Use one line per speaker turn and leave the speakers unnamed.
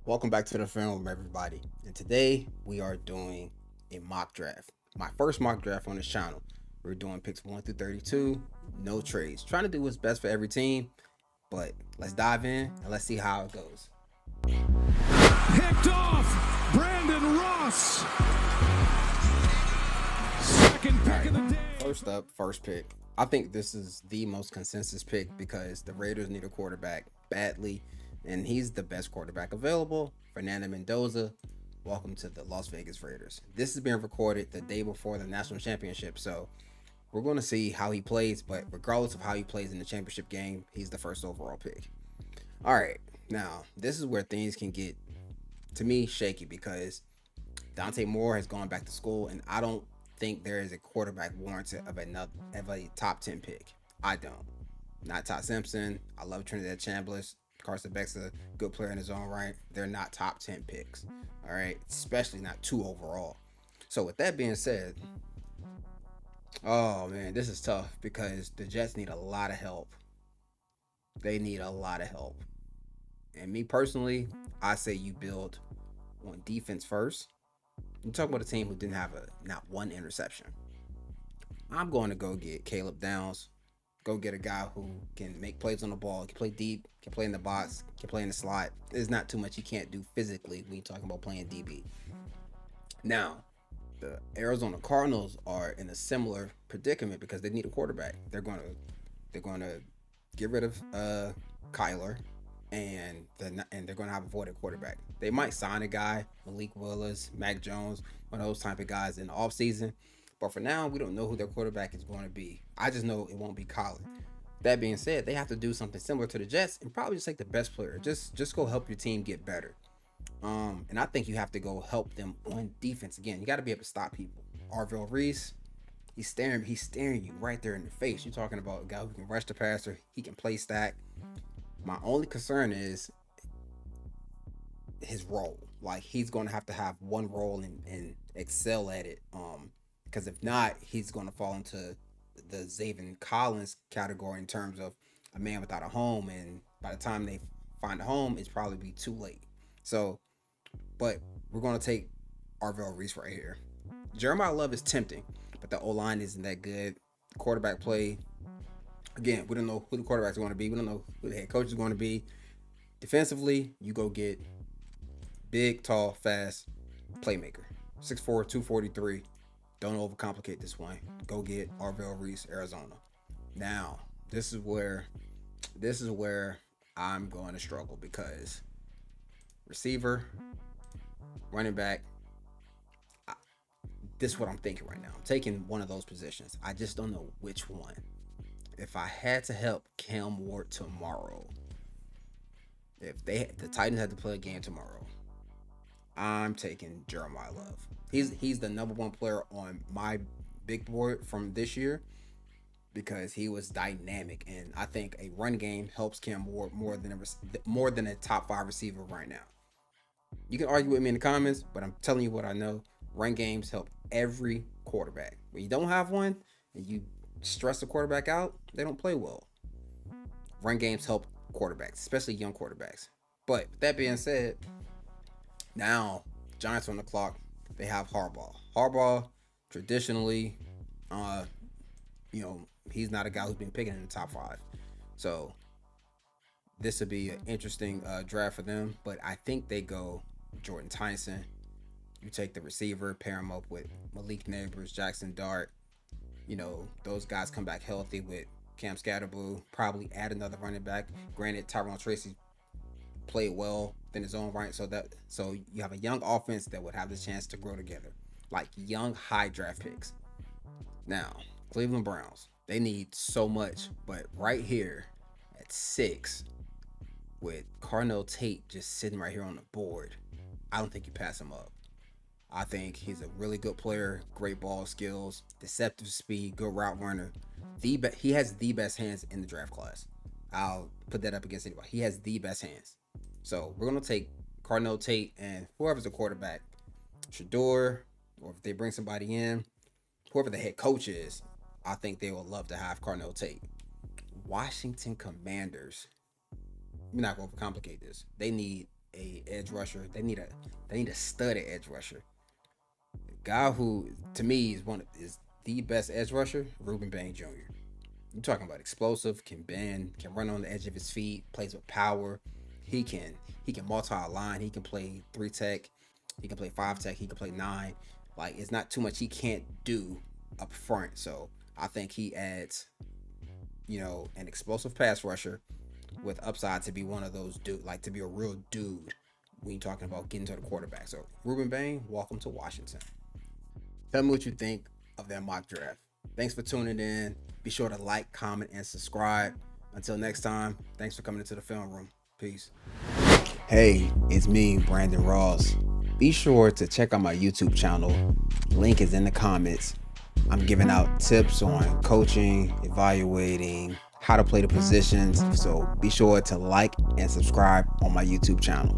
Welcome back to the film, everybody. And today we are doing a mock draft. My first mock draft on this channel. We're doing picks 1 through 32, no trades. Trying to do what's best for every team, but let's dive in and let's see how it goes.
Picked off, Brandon Ross. Second
All
pick
right,
of the day.
first up, first pick. I think this is the most consensus pick because the Raiders need a quarterback badly, and he's the best quarterback available. Fernando Mendoza. Welcome to the Las Vegas Raiders. This is being recorded the day before the national championship, so we're going to see how he plays. But regardless of how he plays in the championship game, he's the first overall pick. All right, now this is where things can get to me shaky because Dante Moore has gone back to school, and I don't think there is a quarterback warranted of a top 10 pick. I don't. Not Todd Simpson. I love Trinidad Chambliss. Carson Beck's a good player in his own right. They're not top 10 picks. All right. Especially not two overall. So, with that being said, oh man, this is tough because the Jets need a lot of help. They need a lot of help. And me personally, I say you build on defense first. You talk about a team who didn't have not one interception. I'm going to go get Caleb Downs. Go get a guy who can make plays on the ball, can play deep, can play in the box, can play in the slot. There's not too much he can't do physically when you're talking about playing DB. Now, the Arizona Cardinals are in a similar predicament because they need a quarterback. They're going to get rid of Kyler, and they're going to have a voided quarterback. They might sign a guy, Malik Willis, Mac Jones, one of those type of guys in the offseason. But for now, we don't know who their quarterback is going to be. I just know it won't be Kyler. That being said, they have to do something similar to the Jets and probably just take the best player. Just go help your team get better. And I think you have to go help them on defense again. You got to be able to stop people. Arvell Reese, he's staring you right there in the face. You're talking about a guy who can rush the passer, he can play stack. My only concern is his role. Like he's going to have one role and excel at it. Because if not, he's going to fall into the Zaven Collins category in terms of a man without a home, and by the time they find a home, it's probably be too late. So, but we're going to take Arvell Reese right here. Jeremiah Love is tempting, but the O line isn't that good. Quarterback play, again, we don't know who the quarterback's going to be. We don't know who the head coach is going to be. Defensively, you go get big, tall, fast playmaker. 6'4", 243. Don't overcomplicate this one. Go get Arvell Reese, Arizona. Now, this is where I'm going to struggle because receiver, running back, I, this is what I'm thinking right now. I'm taking one of those positions. I just don't know which one. If I had to help Cam Ward tomorrow, if the Titans had to play a game tomorrow, I'm taking Jeremiah Love. He's the number one player on my big board from this year because he was dynamic, and I think a run game helps Cam Ward more than a top five receiver right now. You can argue with me in the comments, but I'm telling you what I know. Run games help every quarterback. When you don't have one and you stress the quarterback out, they don't play well. Run games help quarterbacks, especially young quarterbacks. But with that being said, now Giants on the clock. They have Harbaugh. Harbaugh traditionally, uh, he's not a guy who's been picking in the top five. So this would be an interesting draft for them. But I think they go Jordan Tyson. You take the receiver, pair him up with Malik Neighbors, Jackson Dart. Those guys come back healthy with Cam Scatterboo. Probably add another running back. Granted, Tyrone Tracy played well in his own right, so you have a young offense that would have the chance to grow together, like young high draft picks. Now, Cleveland Browns, they need so much, but right here at 6, with Carnell Tate just sitting right here on the board, I don't think you pass him up. I think he's a really good player, great ball skills, deceptive speed, good route runner. He has the best hands in the draft class. I'll put that up against anybody. He has the best hands. So we're gonna take Carnell Tate and whoever's the quarterback, Shador, or if they bring somebody in, whoever the head coach is, I think they will love to have Carnell Tate. Washington Commanders. We're not gonna complicate this. They need a edge rusher. They need a studded edge rusher. The guy who to me is the best edge rusher, Ruben Bain Jr. You're talking about explosive, can bend, can run on the edge of his feet, plays with power. He can he can multi line. He can play 3 tech. He can play 5 tech. He can play 9. Like it's not too much he can't do up front. So I think he adds, an explosive pass rusher with upside to be one of those dude, like to be a real dude when you're talking about getting to the quarterback. So Ruben Bain, welcome to Washington. Tell me what you think of that mock draft. Thanks for tuning in. Be sure to like, comment, and subscribe. Until next time, thanks for coming into the film room. Peace. Hey, it's me, Brandon Ross. Be sure to check out my YouTube channel. Link is in the comments. I'm giving out tips on coaching, evaluating, how to play the positions. So be sure to like and subscribe on my YouTube channel.